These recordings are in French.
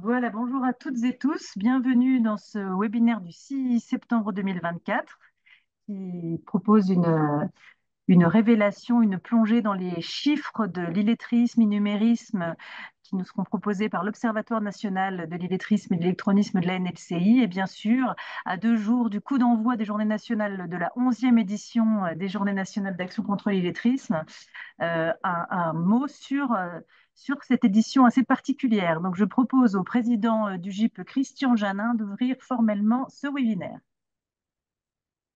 Voilà, bonjour à toutes et tous. Bienvenue dans ce webinaire du 6 septembre 2024 qui propose une révélation, une plongée dans les chiffres de l'illettrisme et numérisme qui nous seront proposés par l'Observatoire national de l'illettrisme et de l'électronisme de la NLCI. Et bien sûr, à 2 jours du coup d'envoi des Journées nationales de la 11e édition des Journées nationales d'action contre l'illettrisme, un mot sur cette édition assez particulière. Donc, je propose au président du GIP, Christian Janin, d'ouvrir formellement ce webinaire.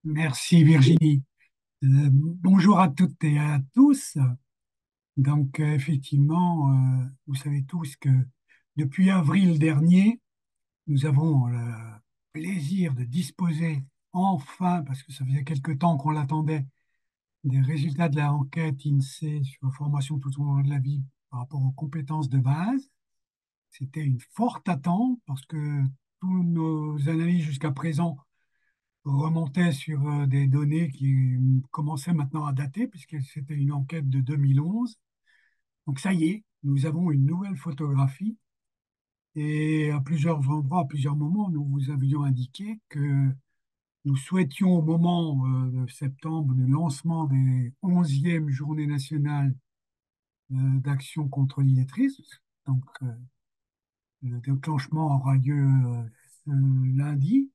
Merci Virginie. Bonjour à toutes et à tous. Donc effectivement, vous savez tous que depuis avril dernier, nous avons le plaisir de disposer enfin, parce que ça faisait quelque temps qu'on l'attendait, des résultats de la enquête INSEE sur la formation tout au long de la vie par rapport aux compétences de base. C'était une forte attente parce que tous nos analyses jusqu'à présent remontait sur des données qui commençaient maintenant à dater, puisque c'était une enquête de 2011. Donc ça y est, nous avons une nouvelle photographie. Et à plusieurs endroits, à plusieurs moments, nous vous avions indiqué que nous souhaitions, au moment de septembre, du lancement des 11e journées nationales d'action contre l'illettrisme, donc le déclenchement aura lieu ce lundi,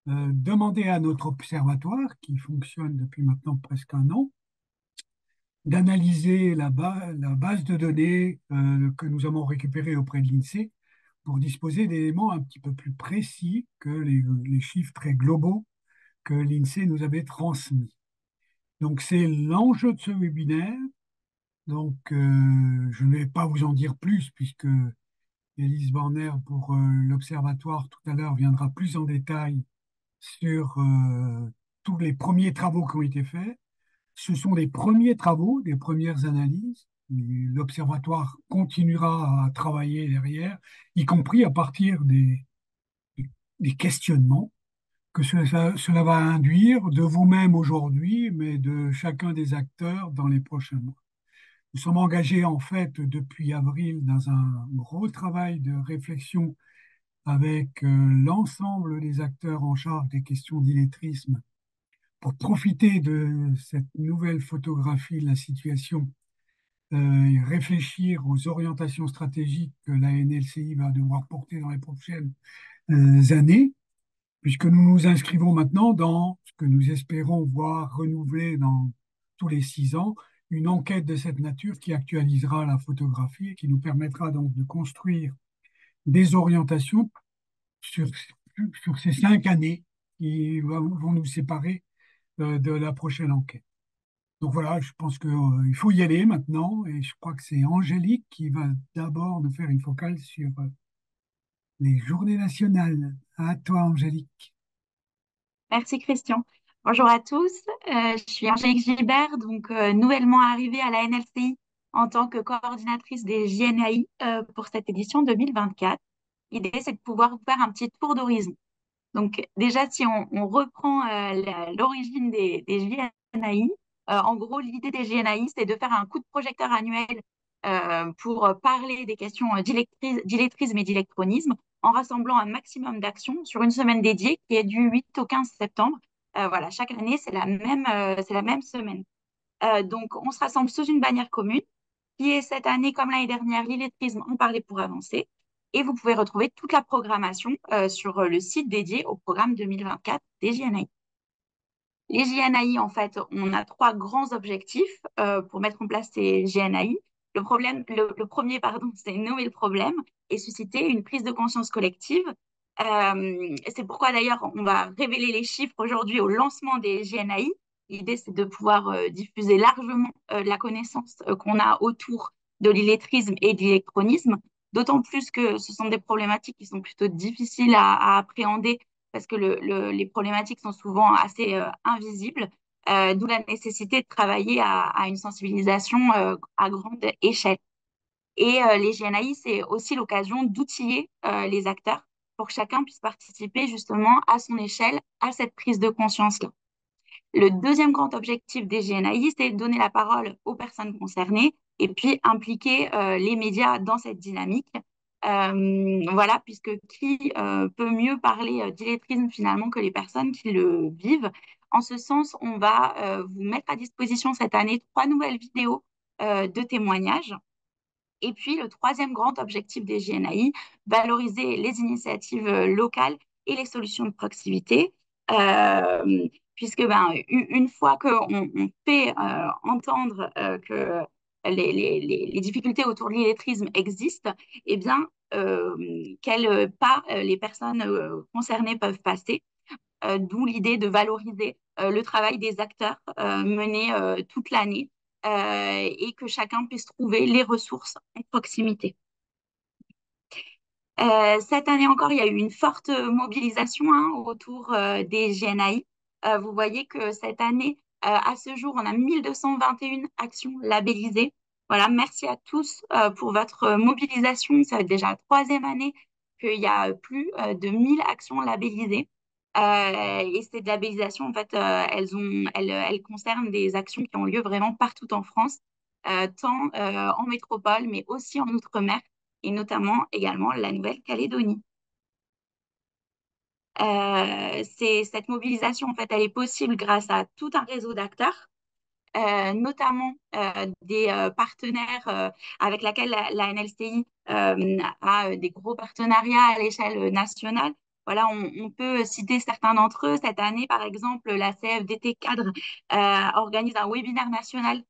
demander à notre observatoire, qui fonctionne depuis maintenant presque un an, d'analyser la base de données que nous avons récupérée auprès de l'INSEE pour disposer d'éléments un petit peu plus précis que les chiffres très globaux que l'INSEE nous avait transmis. Donc c'est l'enjeu de ce webinaire. Donc je ne vais pas vous en dire plus puisque Élise Borner pour l'Observatoire tout à l'heure viendra plus en détail sur tous les premiers travaux qui ont été faits. Ce sont les premiers travaux, des premières analyses. L'Observatoire continuera à travailler derrière, y compris à partir des questionnements que cela va induire de vous-même aujourd'hui, mais de chacun des acteurs dans les prochains mois. Nous sommes engagés en fait depuis avril dans un gros travail de réflexion avec l'ensemble des acteurs en charge des questions d'illettrisme pour profiter de cette nouvelle photographie de la situation et réfléchir aux orientations stratégiques que la NLCI va devoir porter dans les prochaines années, puisque nous nous inscrivons maintenant dans ce que nous espérons voir renouveler dans tous les 6 ans, une enquête de cette nature qui actualisera la photographie et qui nous permettra donc de construire des orientations sur, sur ces 5 années qui vont nous séparer de la prochaine enquête. Donc voilà, je pense qu'il faut y aller maintenant et je crois que c'est Angélique qui va d'abord nous faire une focale sur les journées nationales. À toi, Angélique. Merci Christian. Bonjour à tous, je suis Angélique Gilbert, donc nouvellement arrivée à la NLCI en tant que coordinatrice des JNAI pour cette édition 2024. L'idée, c'est de pouvoir vous faire un petit tour d'horizon. Donc déjà, si on reprend l'origine des JNAI, en gros, l'idée des JNAI, c'est de faire un coup de projecteur annuel pour parler des questions d'illettrisme et d'électronisme en rassemblant un maximum d'actions sur une semaine dédiée qui est du 8 au 15 septembre. Voilà, chaque année, c'est la même semaine. Donc, on se rassemble sous une bannière commune qui est cette année, comme l'année dernière, l'illettrisme en parler pour avancer. Et vous pouvez retrouver toute la programmation sur le site dédié au programme 2024 des JNI. Les JNI, en fait, on a trois grands objectifs pour mettre en place ces JNI. Le premier, pardon, c'est nommer le problème et susciter une prise de conscience collective. C'est pourquoi d'ailleurs on va révéler les chiffres aujourd'hui au lancement des JNI. L'idée, c'est de pouvoir diffuser largement la connaissance qu'on a autour de l'illettrisme et de l'électronisme, d'autant plus que ce sont des problématiques qui sont plutôt difficiles à appréhender parce que les problématiques sont souvent assez invisibles, d'où la nécessité de travailler à une sensibilisation à grande échelle. Et les GNAI, c'est aussi l'occasion d'outiller les acteurs pour que chacun puisse participer justement à son échelle à cette prise de conscience-là. Le deuxième grand objectif des GNAI, c'est de donner la parole aux personnes concernées et puis impliquer les médias dans cette dynamique. Voilà, puisque qui peut mieux parler d'illettrisme finalement que les personnes qui le vivent. En ce sens, on va vous mettre à disposition cette année 3 nouvelles vidéos de témoignages. Et puis, le troisième grand objectif des JNAI, valoriser les initiatives locales et les solutions de proximité. Puisque une fois qu'on fait entendre que les difficultés autour de l'illettrisme existent, eh bien, quels pas les personnes concernées peuvent passer, d'où l'idée de valoriser le travail des acteurs menés toute l'année et que chacun puisse trouver les ressources en proximité. Cette année encore, il y a eu une forte mobilisation autour des GNAI. Vous voyez que cette année, à ce jour, on a 1221 actions labellisées. Voilà, merci à tous pour votre mobilisation. Ça fait déjà la troisième année qu'il y a plus de 1000 actions labellisées. Et ces labellisations, en fait, elles concernent des actions qui ont lieu vraiment partout en France, tant en métropole, mais aussi en Outre-mer et notamment également la Nouvelle-Calédonie. Cette mobilisation, en fait, elle est possible grâce à tout un réseau d'acteurs, notamment des partenaires avec lesquels la NLCI a des gros partenariats à l'échelle nationale. Voilà, on peut citer certains d'entre eux. Cette année, par exemple, la CFDT Cadre organise un webinaire national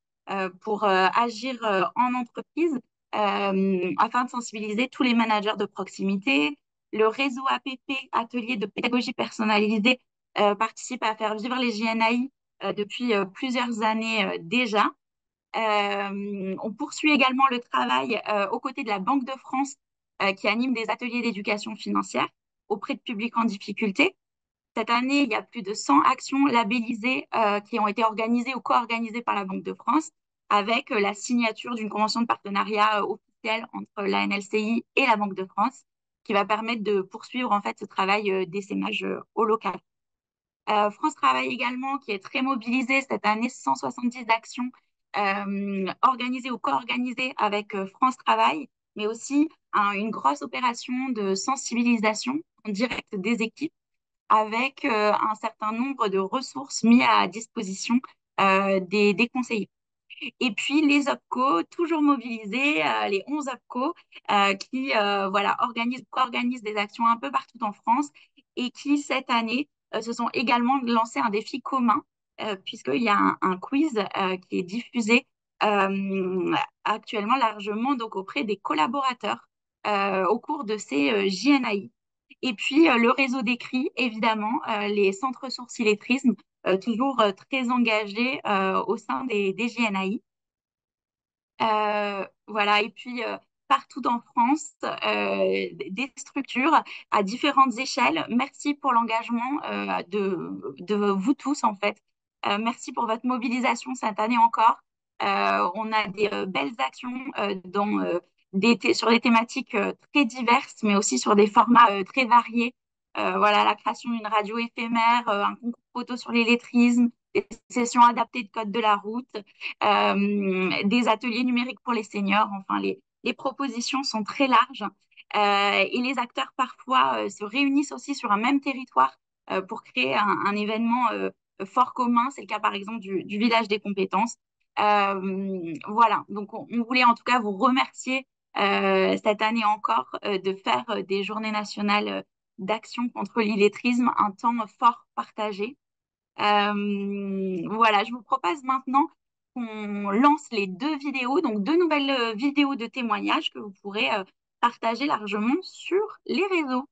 pour agir en entreprise afin de sensibiliser tous les managers de proximité. Le réseau APP, Atelier de pédagogie personnalisée, participe à faire vivre les JNAI depuis plusieurs années déjà. On poursuit également le travail aux côtés de la Banque de France qui anime des ateliers d'éducation financière auprès de publics en difficulté. Cette année, il y a plus de 100 actions labellisées qui ont été organisées ou co-organisées par la Banque de France avec la signature d'une convention de partenariat officielle entre la NLCI et la Banque de France qui va permettre de poursuivre en fait ce travail d'essaimage au local. France Travail également, qui est très mobilisée cette année, 170 actions organisées ou co-organisées avec France Travail, mais aussi une grosse opération de sensibilisation en direct des équipes avec un certain nombre de ressources mises à disposition des conseillers. Et puis les OPCO, toujours mobilisés, les 11 OPCO qui voilà, organisent des actions un peu partout en France et qui, cette année, se sont également lancés un défi commun puisqu'il y a un quiz qui est diffusé actuellement largement donc, auprès des collaborateurs au cours de ces JNAI. Et puis le réseau d'écrit, évidemment, les centres ressources illettrisme, toujours très engagés au sein des JNAI. Voilà, et puis partout en France, des structures à différentes échelles. Merci pour l'engagement de vous tous, en fait. Merci pour votre mobilisation cette année encore. On a des belles actions sur des thématiques très diverses, mais aussi sur des formats très variés. Voilà, la création d'une radio éphémère, un concours photo sur l'illettrisme, des sessions adaptées de code de la route, des ateliers numériques pour les seniors. Enfin, les propositions sont très larges et les acteurs parfois se réunissent aussi sur un même territoire pour créer un événement fort commun. C'est le cas par exemple du village des compétences. Voilà, donc on voulait en tout cas vous remercier cette année encore de faire des journées nationales d'action contre l'illettrisme un temps fort partagé. Voilà, je vous propose maintenant qu'on lance les 2 vidéos, donc 2 nouvelles vidéos de témoignages que vous pourrez partager largement sur les réseaux.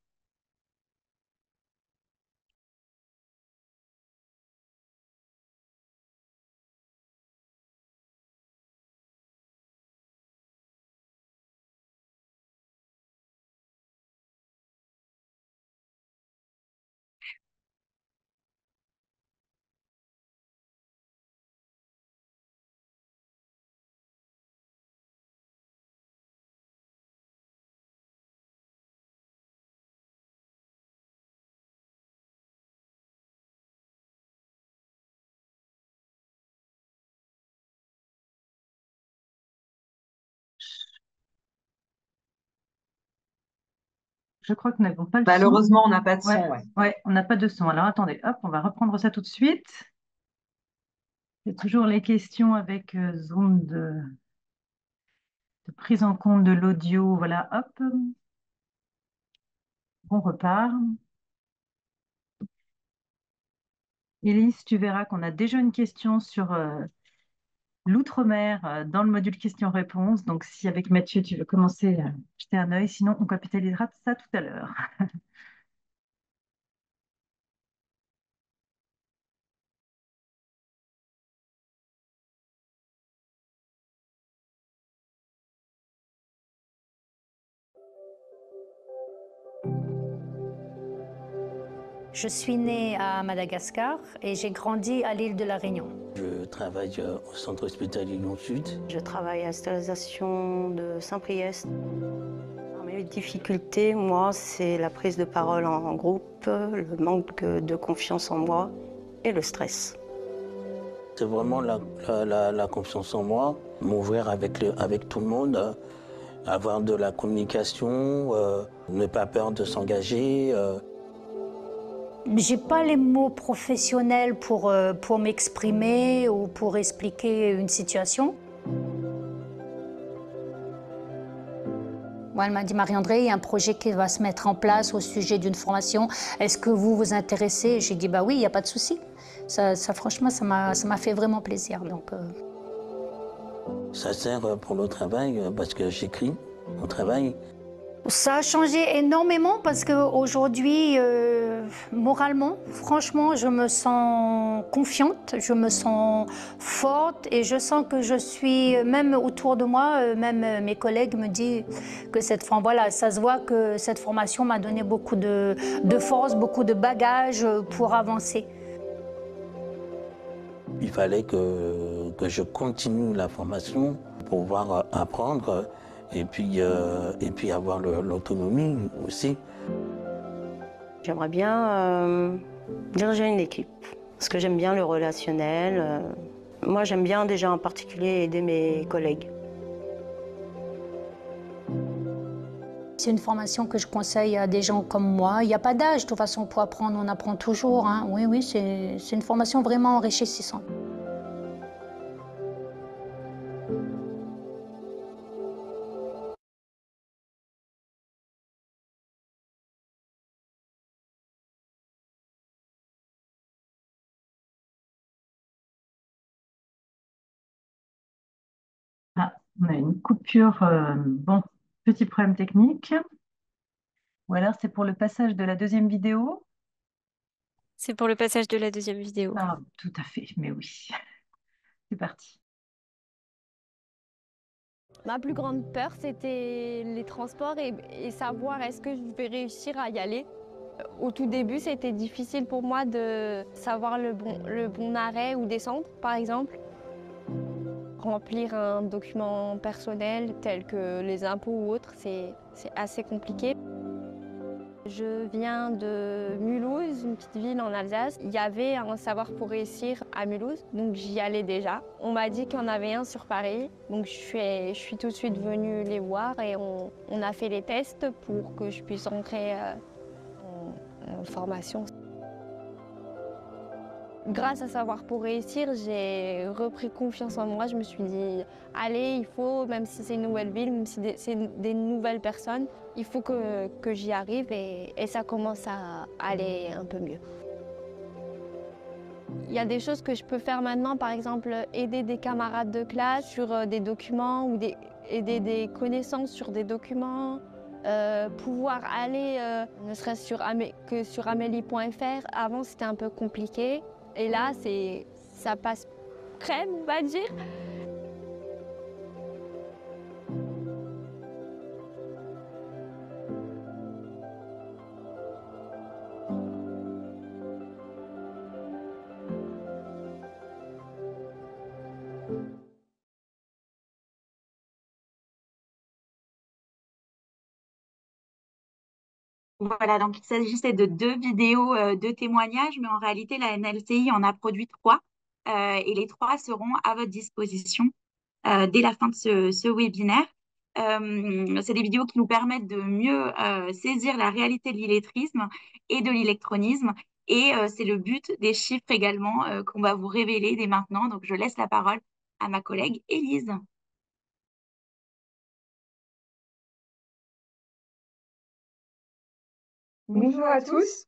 Je crois que nous n'avons pas le son. Malheureusement, on n'a pas de son, Ouais, ouais. ouais, on n'a pas de son. Alors attendez, hop, on va reprendre ça tout de suite. C'est toujours les questions avec zone de prise en compte de l'audio. Voilà, hop, on repart. Élise, tu verras qu'on a déjà une question sur l'outre-mer dans le module questions-réponses. Donc, si avec Mathieu, tu veux commencer à jeter un œil, sinon on capitalisera ça tout à l'heure. Je suis née à Madagascar et j'ai grandi à l'île de la Réunion. Je travaille au centre hospitalier Lyon-Sud. Je travaille à l'installation de Saint-Priest. Mes difficultés, moi, c'est la prise de parole en groupe, le manque de confiance en moi et le stress. C'est vraiment la confiance en moi, m'ouvrir avec tout le monde, avoir de la communication, ne pas peur de s'engager. J'ai pas les mots professionnels pour m'exprimer ou pour expliquer une situation. Moi, elle m'a dit, Marie-André, il y a un projet qui va se mettre en place au sujet d'une formation. Est-ce que vous vous intéressez? J'ai dit, bah oui, il n'y a pas de souci. Ça, franchement, ça m'a fait vraiment plaisir. Donc, Ça sert pour le travail parce que j'écris au travail. Ça a changé énormément parce qu'aujourd'hui, moralement, franchement, je me sens confiante, je me sens forte et je sens que je suis, même autour de moi, même mes collègues me disent que voilà, ça se voit que cette formation m'a donné beaucoup de force, beaucoup de bagages pour avancer. Il fallait que je continue la formation pour pouvoir apprendre. Et puis avoir l'autonomie aussi. J'aimerais bien diriger une équipe, parce que j'aime bien le relationnel. Moi, j'aime bien déjà en particulier aider mes collègues. C'est une formation que je conseille à des gens comme moi. Il n'y a pas d'âge, de toute façon, pour apprendre, on apprend toujours. Hein. Oui, c'est une formation vraiment enrichissante. Ah, on a une coupure. Bon, petit problème technique. Ou alors c'est pour le passage de la deuxième vidéo. C'est pour le passage de la deuxième vidéo. Ah, tout à fait, mais oui. C'est parti. Ma plus grande peur, c'était les transports et savoir est-ce que je vais réussir à y aller. Au tout début, c'était difficile pour moi de savoir le bon arrêt ou descendre, par exemple. Remplir un document personnel tel que les impôts ou autres, c'est assez compliqué. Je viens de Mulhouse, une petite ville en Alsace. Il y avait un savoir pour réussir à Mulhouse, donc j'y allais déjà. On m'a dit qu'il y en avait un sur Paris, donc je suis tout de suite venue les voir et on a fait les tests pour que je puisse rentrer en formation. Grâce à Savoir pour réussir, j'ai repris confiance en moi. Je me suis dit, allez, il faut, même si c'est une nouvelle ville, même si c'est des nouvelles personnes, il faut que j'y arrive et ça commence à aller un peu mieux. Il y a des choses que je peux faire maintenant, par exemple aider des camarades de classe sur des documents ou aider des connaissances sur des documents. Pouvoir aller, ne serait-ce que sur amélie.fr. Avant, c'était un peu compliqué. Et là, ça passe crème, on va dire. Voilà, donc il s'agissait de deux vidéos de témoignages, mais en réalité, la NLCI en a produit trois et les trois seront à votre disposition dès la fin de ce webinaire. C'est des vidéos qui nous permettent de mieux saisir la réalité de l'illettrisme et de l'électronisme. Et c'est le but des chiffres également qu'on va vous révéler dès maintenant. Donc, je laisse la parole à ma collègue Élise. Bonjour à tous.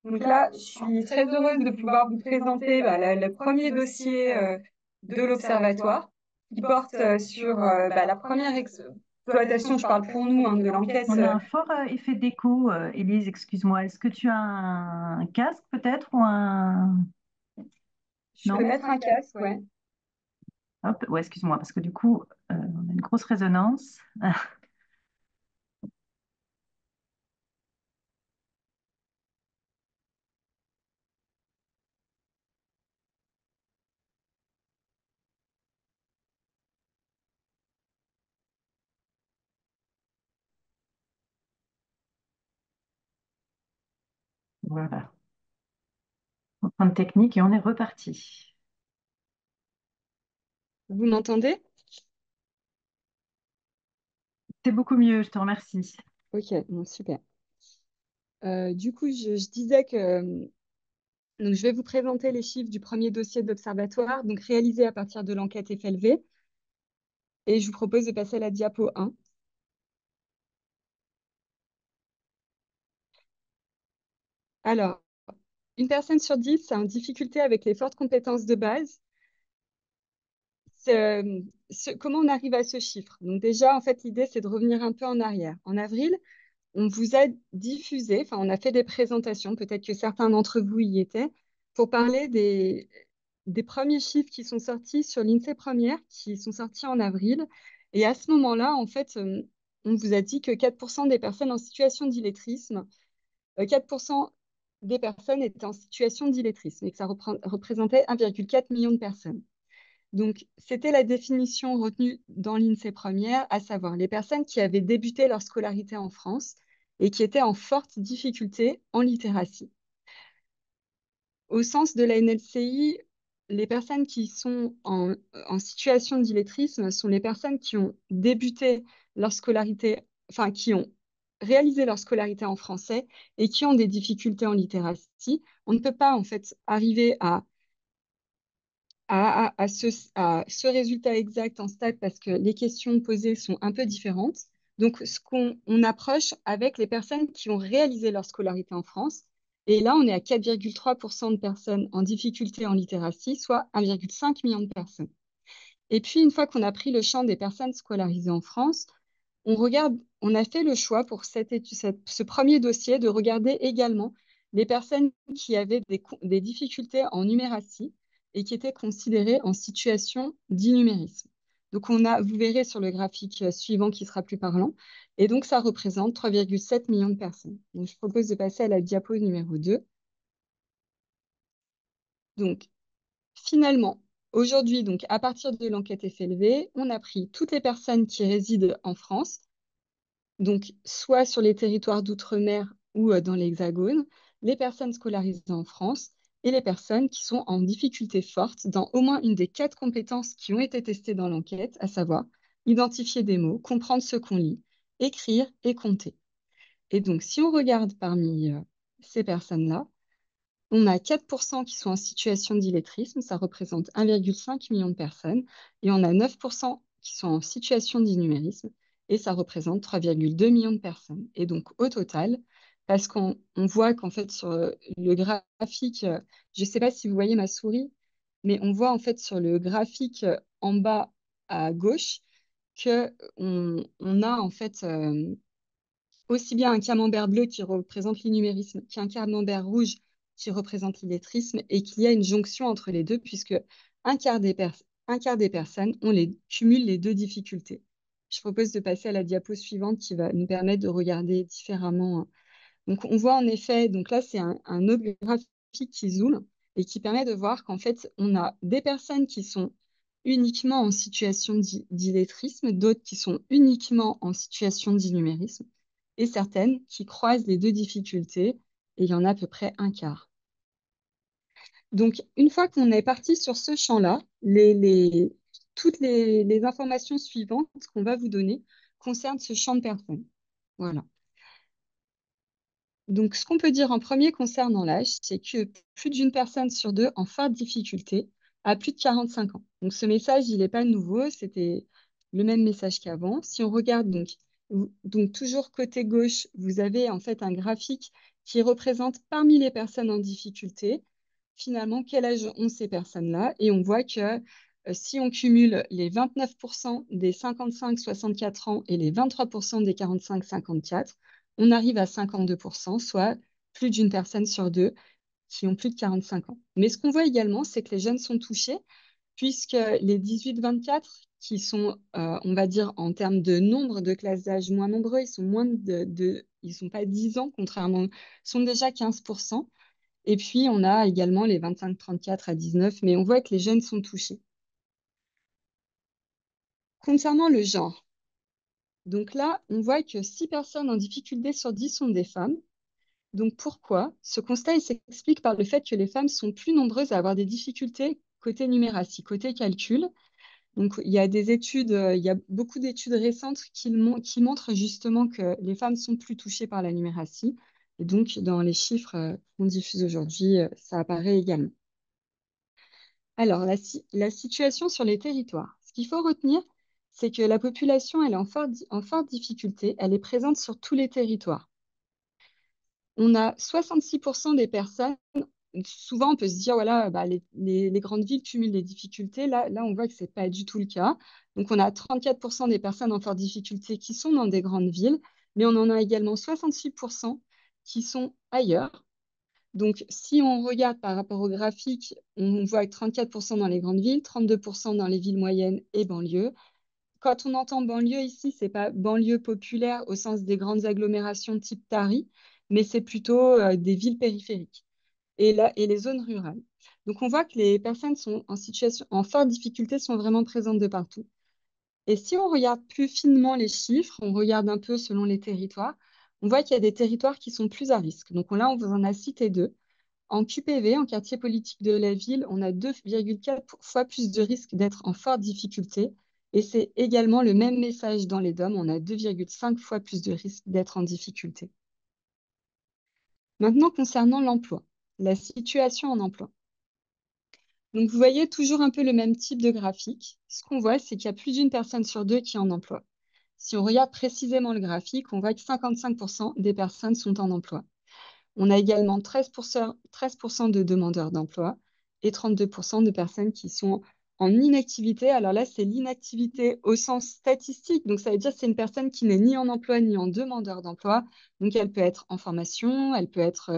Donc là, je suis très heureuse de pouvoir vous présenter le premier dossier de l'Observatoire qui porte sur la première exploitation, je parle pour nous, hein, de l'enquête. On a un fort effet d'écho, Élise, excuse-moi. Est-ce que tu as un casque peut-être ou un... Je Non peux mettre un casque, ouais. Hop, ouais, excuse-moi, parce que du coup, on a une grosse résonance. Voilà. Contrainte technique et on est reparti. Vous m'entendez? C'est beaucoup mieux, je te remercie. Ok, bon, super. Du coup, je disais que donc, je vais vous présenter les chiffres du premier dossier de l'Observatoire, donc réalisé à partir de l'enquête FLV. Et je vous propose de passer à la diapo 1. Alors, une personne sur 10 a une difficulté avec les fortes compétences de base. Comment on arrive à ce chiffre? Donc déjà, en fait, l'idée, c'est de revenir un peu en arrière. En avril, on vous a diffusé, enfin, on a fait des présentations, peut-être que certains d'entre vous y étaient, pour parler des premiers chiffres qui sont sortis sur l'INSEE Première, qui sont sortis en avril. Et à ce moment-là, en fait, on vous a dit que 4% des personnes en situation d'illettrisme, 4% des personnes étaient en situation d'illettrisme et que ça représentait 1,4 million de personnes. Donc, c'était la définition retenue dans l'INSEE Première, à savoir les personnes qui avaient débuté leur scolarité en France et qui étaient en forte difficulté en littératie. Au sens de la NLCI, les personnes qui sont en situation d'illettrisme sont les personnes qui ont débuté leur scolarité, enfin, qui ont réalisé leur scolarité en français et qui ont des difficultés en littératie. On ne peut pas, en fait, arriver à ce résultat exact en stade parce que les questions posées sont un peu différentes. Donc, on approche avec les personnes qui ont réalisé leur scolarité en France. Et là, on est à 4,3% de personnes en difficulté en littératie, soit 1,5 million de personnes. Et puis, une fois qu'on a pris le champ des personnes scolarisées en France, on a fait le choix pour ce premier dossier de regarder également les personnes qui avaient des difficultés en numératie et qui étaient considérées en situation d'innumérisme. Donc, vous verrez sur le graphique suivant qui sera plus parlant. Et donc, ça représente 3,7 millions de personnes. Donc, je propose de passer à la diapo numéro 2. Donc, finalement, aujourd'hui, donc, à partir de l'enquête FLV, on a pris toutes les personnes qui résident en France, donc soit sur les territoires d'outre-mer ou dans l'Hexagone, les personnes scolarisées en France et les personnes qui sont en difficulté forte dans au moins une des 4 compétences qui ont été testées dans l'enquête, à savoir identifier des mots, comprendre ce qu'on lit, écrire et compter. Et donc, si on regarde parmi ces personnes-là, on a 4% qui sont en situation d'illettrisme, ça représente 1,5 million de personnes, et on a 9% qui sont en situation d'innumérisme, et ça représente 3,2 millions de personnes. Et donc, au total, parce qu'on voit qu'en fait, sur le graphique, je ne sais pas si vous voyez ma souris, mais on voit en fait sur le graphique en bas à gauche qu'on a en fait aussi bien un camembert bleu qui représente l'innumérisme qu'un camembert rouge qui représente l'illettrisme et qu'il y a une jonction entre les deux puisque un quart des personnes cumulent les deux difficultés. Je propose de passer à la diapo suivante qui va nous permettre de regarder différemment, hein. Donc, on voit en effet, donc là, c'est un autre graphique qui zoome et qui permet de voir qu'en fait, on a des personnes qui sont uniquement en situation d'illettrisme, d'autres qui sont uniquement en situation d'innumérisme et certaines qui croisent les deux difficultés, et il y en a à peu près un quart. Donc, une fois qu'on est parti sur ce champ-là, toutes les informations suivantes qu'on va vous donner concernent ce champ de personnes. Voilà. Donc, ce qu'on peut dire en premier concernant l'âge, c'est que plus d'une personne sur deux en forte difficulté a plus de 45 ans. Donc, ce message, il n'est pas nouveau, c'était le même message qu'avant. Si on regarde donc toujours côté gauche, vous avez en fait un graphique qui représente parmi les personnes en difficulté, finalement, quel âge ont ces personnes-là. Et on voit que si on cumule les 29% des 55-64 ans et les 23% des 45-54, on arrive à 52%, soit plus d'une personne sur deux qui ont plus de 45 ans. Mais ce qu'on voit également, c'est que les jeunes sont touchés, puisque les 18-24, qui sont, on va dire, en termes de nombre de classes d'âge moins nombreux, ils sont ils sont pas 10 ans, contrairement, sont déjà 15%. Et puis, on a également les 25-34 à 19, mais on voit que les jeunes sont touchés. Concernant le genre, donc là, on voit que 6 personnes en difficulté sur 10 sont des femmes. Donc pourquoi? Ce constat il s'explique par le fait que les femmes sont plus nombreuses à avoir des difficultés côté numératie, côté calcul. Donc il y a des études, il y a beaucoup d'études récentes qui montrent justement que les femmes sont plus touchées par la numératie. Et donc dans les chiffres qu'on diffuse aujourd'hui, ça apparaît également. Alors la situation sur les territoires. Ce qu'il faut retenir, c'est que la population elle est en forte difficulté, elle est présente sur tous les territoires. On a 66% des personnes, souvent on peut se dire, voilà, bah, les grandes villes cumulent les difficultés. Là, on voit que ce n'est pas du tout le cas. Donc on a 34% des personnes en forte difficulté qui sont dans des grandes villes, mais on en a également 66% qui sont ailleurs. Donc si on regarde par rapport au graphique, on voit que 34% dans les grandes villes, 32% dans les villes moyennes et banlieues. Quand on entend banlieue ici, ce n'est pas banlieue populaire au sens des grandes agglomérations type Paris, mais c'est plutôt des villes périphériques et les zones rurales. Donc on voit que les personnes sont en forte difficulté sont vraiment présentes de partout. Et si on regarde plus finement les chiffres, on regarde un peu selon les territoires, on voit qu'il y a des territoires qui sont plus à risque. Donc là, on vous en a cité deux. En QPV, en quartier politique de la ville, on a 2,4 fois plus de risques d'être en forte difficulté. Et c'est également le même message dans les DOM, on a 2,5 fois plus de risques d'être en difficulté. Maintenant, concernant l'emploi, la situation en emploi. Donc, vous voyez toujours un peu le même type de graphique. Ce qu'on voit, c'est qu'il y a plus d'une personne sur deux qui est en emploi. Si on regarde précisément le graphique, on voit que 55% des personnes sont en emploi. On a également 13% de demandeurs d'emploi et 32% de personnes qui sont en inactivité. Alors là, c'est l'inactivité au sens statistique. Donc, ça veut dire que c'est une personne qui n'est ni en emploi ni en demandeur d'emploi. Donc, elle peut être en formation, elle peut être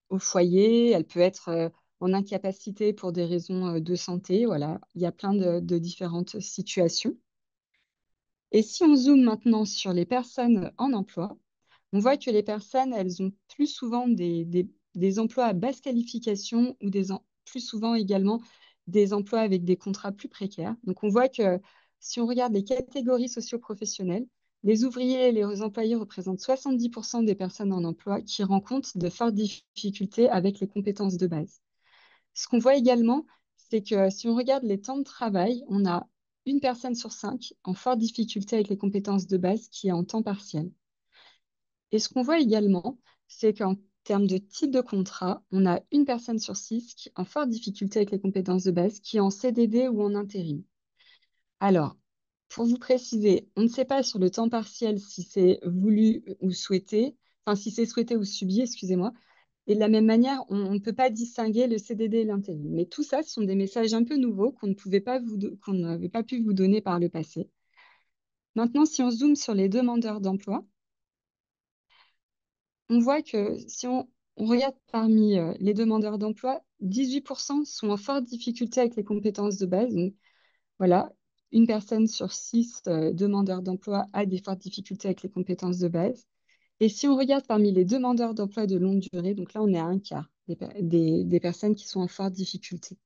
au foyer, elle peut être en incapacité pour des raisons de santé. Voilà, il y a plein de différentes situations. Et si on zoome maintenant sur les personnes en emploi, on voit que les personnes, elles ont plus souvent des emplois à basse qualification ou plus souvent également des emplois avec des contrats plus précaires. Donc, on voit que si on regarde les catégories socio-professionnelles, les ouvriers et les employés représentent 70% des personnes en emploi qui rencontrent de fortes difficultés avec les compétences de base. Ce qu'on voit également, c'est que si on regarde les temps de travail, on a une personne sur 5 en forte difficulté avec les compétences de base qui est en temps partiel. Et ce qu'on voit également, c'est qu'en termes de type de contrat, on a une personne sur 6 qui est en forte difficulté avec les compétences de base qui est en CDD ou en intérim. Alors, pour vous préciser, on ne sait pas sur le temps partiel si c'est voulu ou souhaité, enfin si c'est souhaité ou subi, excusez-moi. Et de la même manière, on ne peut pas distinguer le CDD et l'intérim. Mais tout ça, ce sont des messages un peu nouveaux qu'on n'avait pas pu vous donner par le passé. Maintenant, si on zoome sur les demandeurs d'emploi, on voit que si on regarde parmi les demandeurs d'emploi, 18% sont en forte difficulté avec les compétences de base. Donc, voilà, une personne sur 6 demandeurs d'emploi a des fortes difficultés avec les compétences de base. Et si on regarde parmi les demandeurs d'emploi de longue durée, donc là, on est à un quart des personnes qui sont en forte difficulté.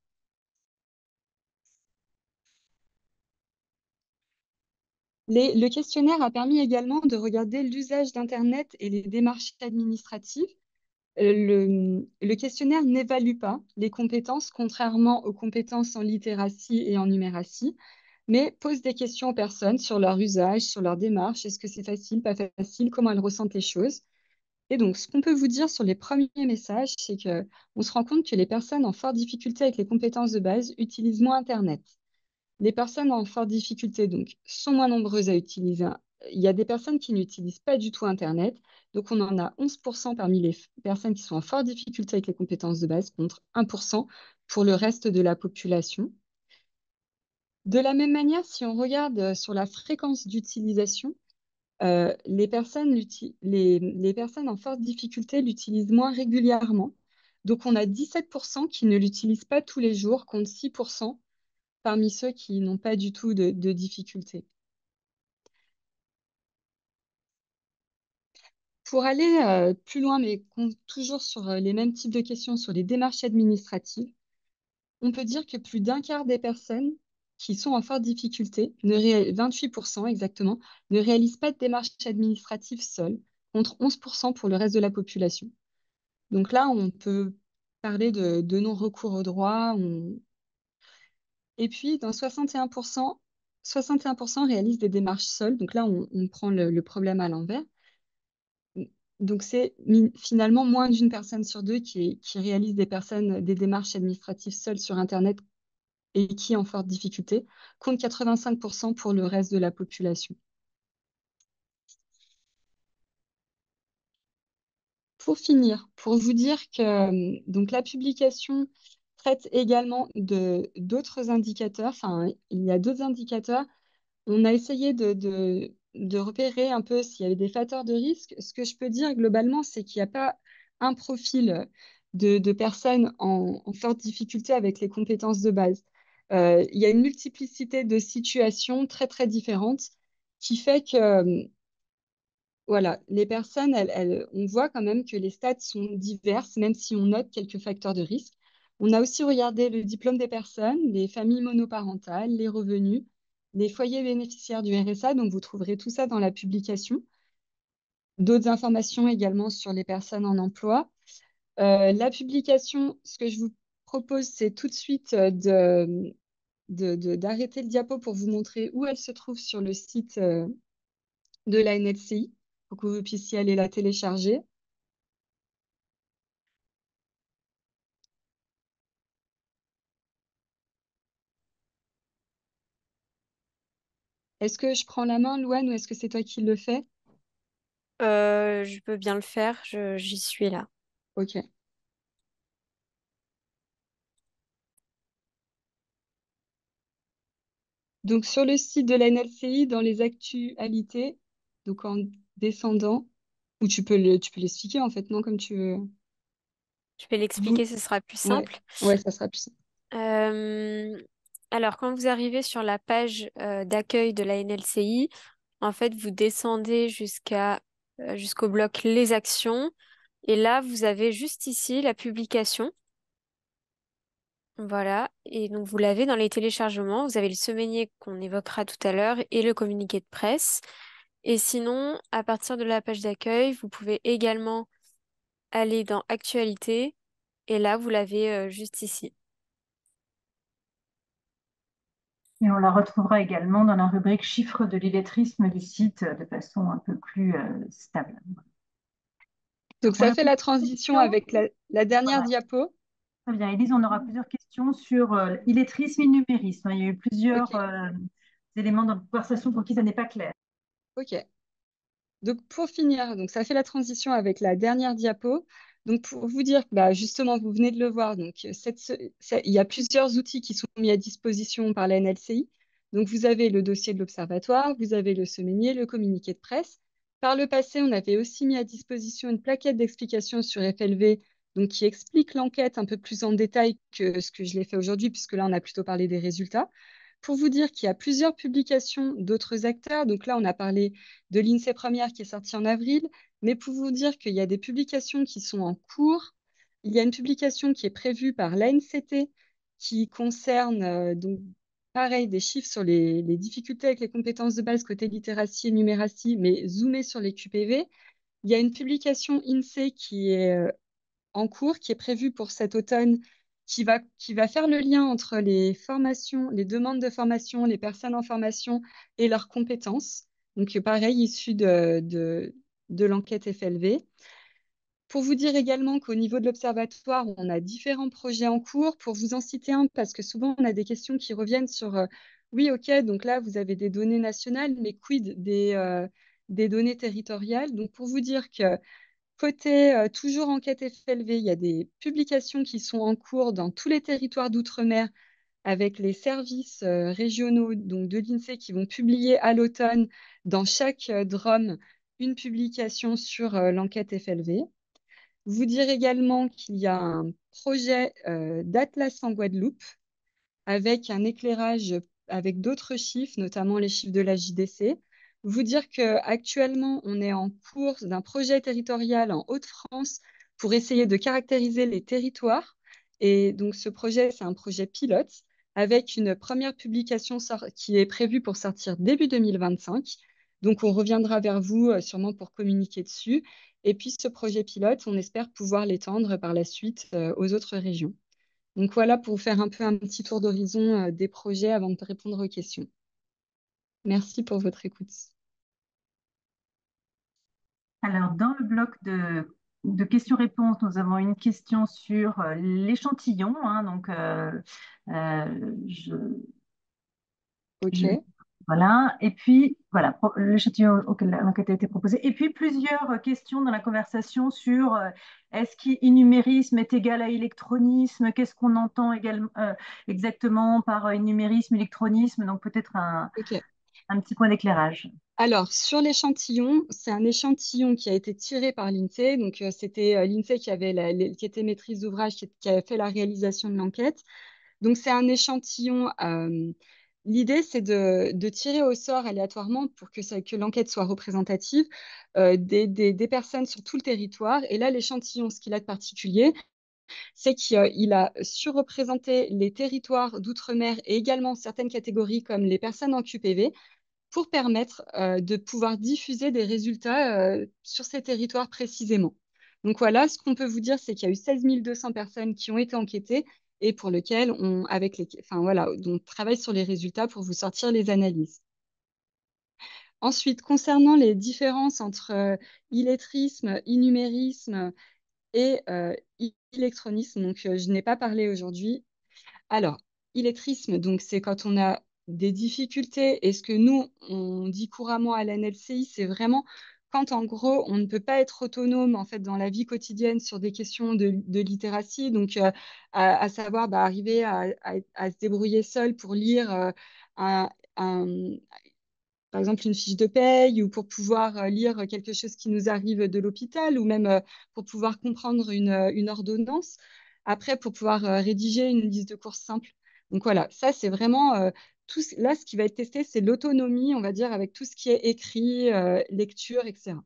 Le questionnaire a permis également de regarder l'usage d'Internet et les démarches administratives. Le questionnaire n'évalue pas les compétences, contrairement aux compétences en littératie et en numératie, mais pose des questions aux personnes sur leur usage, sur leur démarche. Est-ce que c'est facile, pas facile, comment elles ressentent les choses? Et donc, ce qu'on peut vous dire sur les premiers messages, c'est que on se rend compte que les personnes en forte difficulté avec les compétences de base utilisent moins Internet. Les personnes en forte difficulté, donc, sont moins nombreuses à utiliser. Il y a des personnes qui n'utilisent pas du tout Internet. Donc, on en a 11% parmi les personnes qui sont en forte difficulté avec les compétences de base contre 1% pour le reste de la population. De la même manière, si on regarde sur la fréquence d'utilisation, les personnes en forte difficulté l'utilisent moins régulièrement. Donc, on a 17% qui ne l'utilisent pas tous les jours, contre 6% parmi ceux qui n'ont pas du tout de difficultés. Pour aller plus loin, mais toujours sur les mêmes types de questions sur les démarches administratives, on peut dire que plus d'un quart des personnes qui sont en forte difficulté, 28% exactement, ne réalisent pas de démarches administratives seules, contre 11% pour le reste de la population. Donc là, on peut parler de non-recours au droit. Et puis, dans 61%, 61% réalisent des démarches seules. Donc là, on prend le problème à l'envers. Donc, c'est finalement moins d'une personne sur deux qui réalise des démarches administratives seules sur Internet et qui est en forte difficulté, contre 85% pour le reste de la population. Pour finir, pour vous dire que donc, la publication traite également d'autres indicateurs. Enfin, il y a d'autres indicateurs. On a essayé de repérer un peu s'il y avait des facteurs de risque. Ce que je peux dire globalement, c'est qu'il n'y a pas un profil de personnes en forte difficulté avec les compétences de base. Il y a une multiplicité de situations très, très différentes qui fait que, voilà, les personnes, on voit quand même que les stats sont diverses, même si on note quelques facteurs de risque. On a aussi regardé le diplôme des personnes, les familles monoparentales, les revenus, les foyers bénéficiaires du RSA, donc vous trouverez tout ça dans la publication. D'autres informations également sur les personnes en emploi. La publication, ce que je vous propose, c'est tout de suite d'arrêter le diapo pour vous montrer où elle se trouve sur le site de la NLCI, pour que vous puissiez aller la télécharger. Est-ce que je prends la main, Louane, ou est-ce que c'est toi qui le fais? Je peux bien le faire, j'y suis là. Ok. Donc, sur le site de la NLCI, dans les actualités, donc en descendant, ou tu peux l'expliquer en fait, non, comme tu veux. Je vais Vous... l'expliquer, ce sera plus Ouais, simple. ouais, ça sera plus simple. Euh, alors, quand vous arrivez sur la page d'accueil de la NLCI, en fait, vous descendez jusqu'au bloc Les actions. Et là, vous avez juste ici la publication. Voilà. Et donc, vous l'avez dans les téléchargements. Vous avez le semainier qu'on évoquera tout à l'heure et le communiqué de presse. Et sinon, à partir de la page d'accueil, vous pouvez également aller dans Actualité. Et là, vous l'avez juste ici. Et on la retrouvera également dans la rubrique chiffres de l'illettrisme du site de façon un peu plus stable. Donc, On ça a fait la plusieurs transition questions. avec la dernière Voilà. diapo. Très bien. Élise, on aura plusieurs questions sur illettrisme et numérisme. Il y a eu plusieurs Ok, éléments dans la conversation pour qui ça n'est pas clair. ok. Donc, pour finir, donc ça fait la transition avec la dernière diapo. Donc, pour vous dire, bah, justement, vous venez de le voir, donc il y a plusieurs outils qui sont mis à disposition par la NLCI. Donc, vous avez le dossier de l'Observatoire, vous avez le semainier, le communiqué de presse. Par le passé, on avait aussi mis à disposition une plaquette d'explication sur FLV, donc qui explique l'enquête un peu plus en détail que ce que je l'ai fait aujourd'hui, puisque là, on a plutôt parlé des résultats. Pour vous dire qu'il y a plusieurs publications d'autres acteurs. Donc là, on a parlé de l'INSEE Première qui est sortie en avril, mais pour vous dire qu'il y a des publications qui sont en cours. Il y a une publication qui est prévue par l'ANCT qui concerne donc pareil des chiffres sur les difficultés avec les compétences de base côté littératie et numératie, mais zoomé sur les QPV. Il y a une publication INSEE qui est en cours qui est prévu pour cet automne qui va faire le lien entre les formations, les demandes de formation, les personnes en formation et leurs compétences. Donc, pareil, issu de l'enquête FLV. Pour vous dire également qu'au niveau de l'Observatoire, on a différents projets en cours. Pour vous en citer un, parce que souvent, on a des questions qui reviennent sur oui, OK, donc là, vous avez des données nationales, mais quid des données territoriales? Donc, pour vous dire que côté toujours enquête FLV, il y a des publications qui sont en cours dans tous les territoires d'outre-mer avec les services régionaux donc de l'INSEE qui vont publier à l'automne dans chaque DROM une publication sur l'enquête FLV. Vous dire également qu'il y a un projet d'Atlas en Guadeloupe avec un éclairage avec d'autres chiffres, notamment les chiffres de la JDC. Vous dire qu'actuellement, on est en cours d'un projet territorial en Hauts-de-France pour essayer de caractériser les territoires. Et donc, ce projet, c'est un projet pilote avec une première publication qui est prévue pour sortir début 2025. Donc, on reviendra vers vous sûrement pour communiquer dessus. Et puis, ce projet pilote, on espère pouvoir l'étendre par la suite aux autres régions. Donc voilà pour vous faire un peu un petit tour d'horizon des projets avant de répondre aux questions. Merci pour votre écoute. Alors, dans le bloc de questions-réponses, nous avons une question sur l'échantillon. Hein, donc, OK. Voilà. Et puis, voilà, l'échantillon auquel l'enquête a été proposée. Et puis, plusieurs questions dans la conversation sur est-ce qu'innumérisme est égal à électronisme? Qu'est-ce qu'on entend exactement par innumérisme, électronisme? Donc, peut-être OK. un petit point d'éclairage. Alors, sur l'échantillon, c'est un échantillon qui a été tiré par l'INSEE. Donc, c'était l'INSEE qui était maîtrise d'ouvrage, qui avait fait la réalisation de l'enquête. Donc, c'est un échantillon. L'idée, c'est de tirer au sort aléatoirement pour que l'enquête soit représentative des personnes sur tout le territoire. Et là, l'échantillon, ce qu'il a de particulier, c'est qu'il a surreprésenté les territoires d'outre-mer et également certaines catégories comme les personnes en QPV pour permettre de pouvoir diffuser des résultats sur ces territoires précisément. Donc voilà, ce qu'on peut vous dire, c'est qu'il y a eu 16 200 personnes qui ont été enquêtées et pour lesquelles on travaille sur les résultats pour vous sortir les analyses. Ensuite, concernant les différences entre illettrisme, innumérisme et illectronisme, donc je n'ai pas parlé aujourd'hui. Alors, illettrisme, donc c'est quand on a des difficultés, et ce que nous, on dit couramment à l'NLCI, c'est vraiment quand en gros, on ne peut pas être autonome en fait dans la vie quotidienne sur des questions de littératie, donc à savoir arriver à se débrouiller seul pour lire un, par exemple une fiche de paye ou pour pouvoir lire quelque chose qui nous arrive de l'hôpital ou même pour pouvoir comprendre une ordonnance. Après, pour pouvoir rédiger une liste de courses simple. Donc voilà, ça c'est vraiment là, ce qui va être testé, c'est l'autonomie, on va dire, avec tout ce qui est écrit, lecture, etc.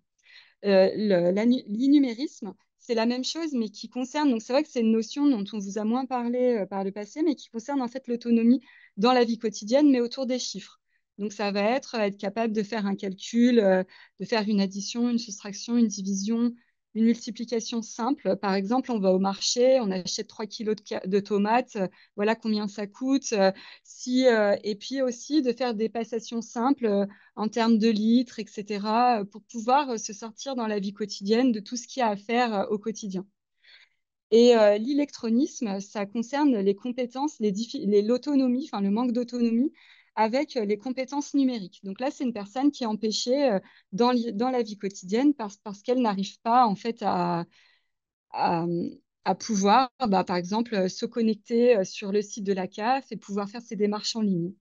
L'innumérisme, c'est la même chose, mais qui concerne, donc c'est vrai que c'est une notion dont on vous a moins parlé par le passé, mais qui concerne en fait l'autonomie dans la vie quotidienne, mais autour des chiffres. Donc ça va être capable de faire un calcul, de faire une addition, une soustraction, une division, une multiplication simple. Par exemple, on va au marché, on achète 3 kilos de tomates, voilà combien ça coûte. Et puis aussi de faire des passations simples en termes de litres, etc., pour pouvoir se sortir dans la vie quotidienne de tout ce qu'il y a à faire au quotidien. Et l'électronisme, ça concerne les compétences, l'autonomie, enfin le manque d'autonomie avec les compétences numériques. Donc là, c'est une personne qui est empêchée dans la vie quotidienne parce qu'elle n'arrive pas en fait à, à pouvoir, par exemple, se connecter sur le site de la CAF et pouvoir faire ses démarches en ligne.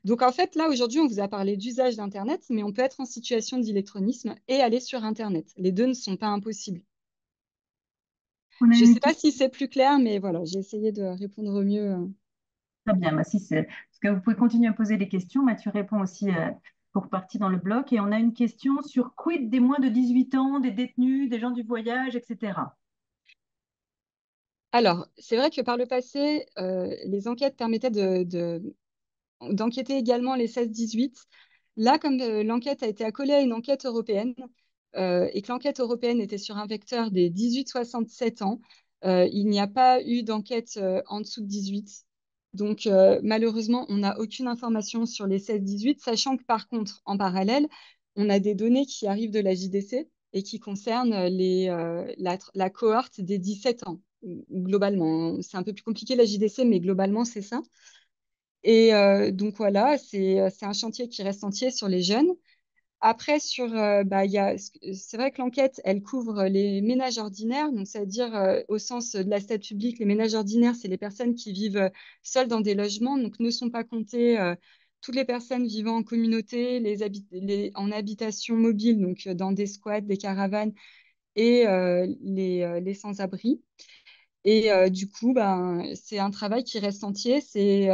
Donc en fait, là, aujourd'hui, on vous a parlé d'usage d'Internet, mais on peut être en situation d'électronisme et aller sur Internet. Les deux ne sont pas impossibles. Je ne sais pas si c'est plus clair, mais voilà, j'ai essayé de répondre au mieux. Très bien, parce que vous pouvez continuer à poser des questions. Mathieu répond aussi pour partie dans le bloc. Et on a une question sur quid des moins de 18 ans, des détenus, des gens du voyage, etc. Alors, c'est vrai que par le passé, les enquêtes permettaient d'enquêter également les 16-18. Là, comme l'enquête a été accolée à une enquête européenne, et que l'enquête européenne était sur un vecteur des 18-67 ans, il n'y a pas eu d'enquête en dessous de 18. Donc, malheureusement, on n'a aucune information sur les 16-18, sachant que par contre, en parallèle, on a des données qui arrivent de la JDC et qui concernent la cohorte des 17 ans, globalement. C'est un peu plus compliqué la JDC, mais globalement, c'est ça. Et donc voilà, c'est un chantier qui reste entier sur les jeunes. Après, c'est vrai que l'enquête, elle couvre les ménages ordinaires, donc c'est-à-dire au sens de la stat publique, les ménages ordinaires, c'est les personnes qui vivent seules dans des logements, donc ne sont pas comptées toutes les personnes vivant en communauté, en habitation mobile, donc dans des squats, des caravanes et les sans-abri. Et du coup, c'est un travail qui reste entier. C'est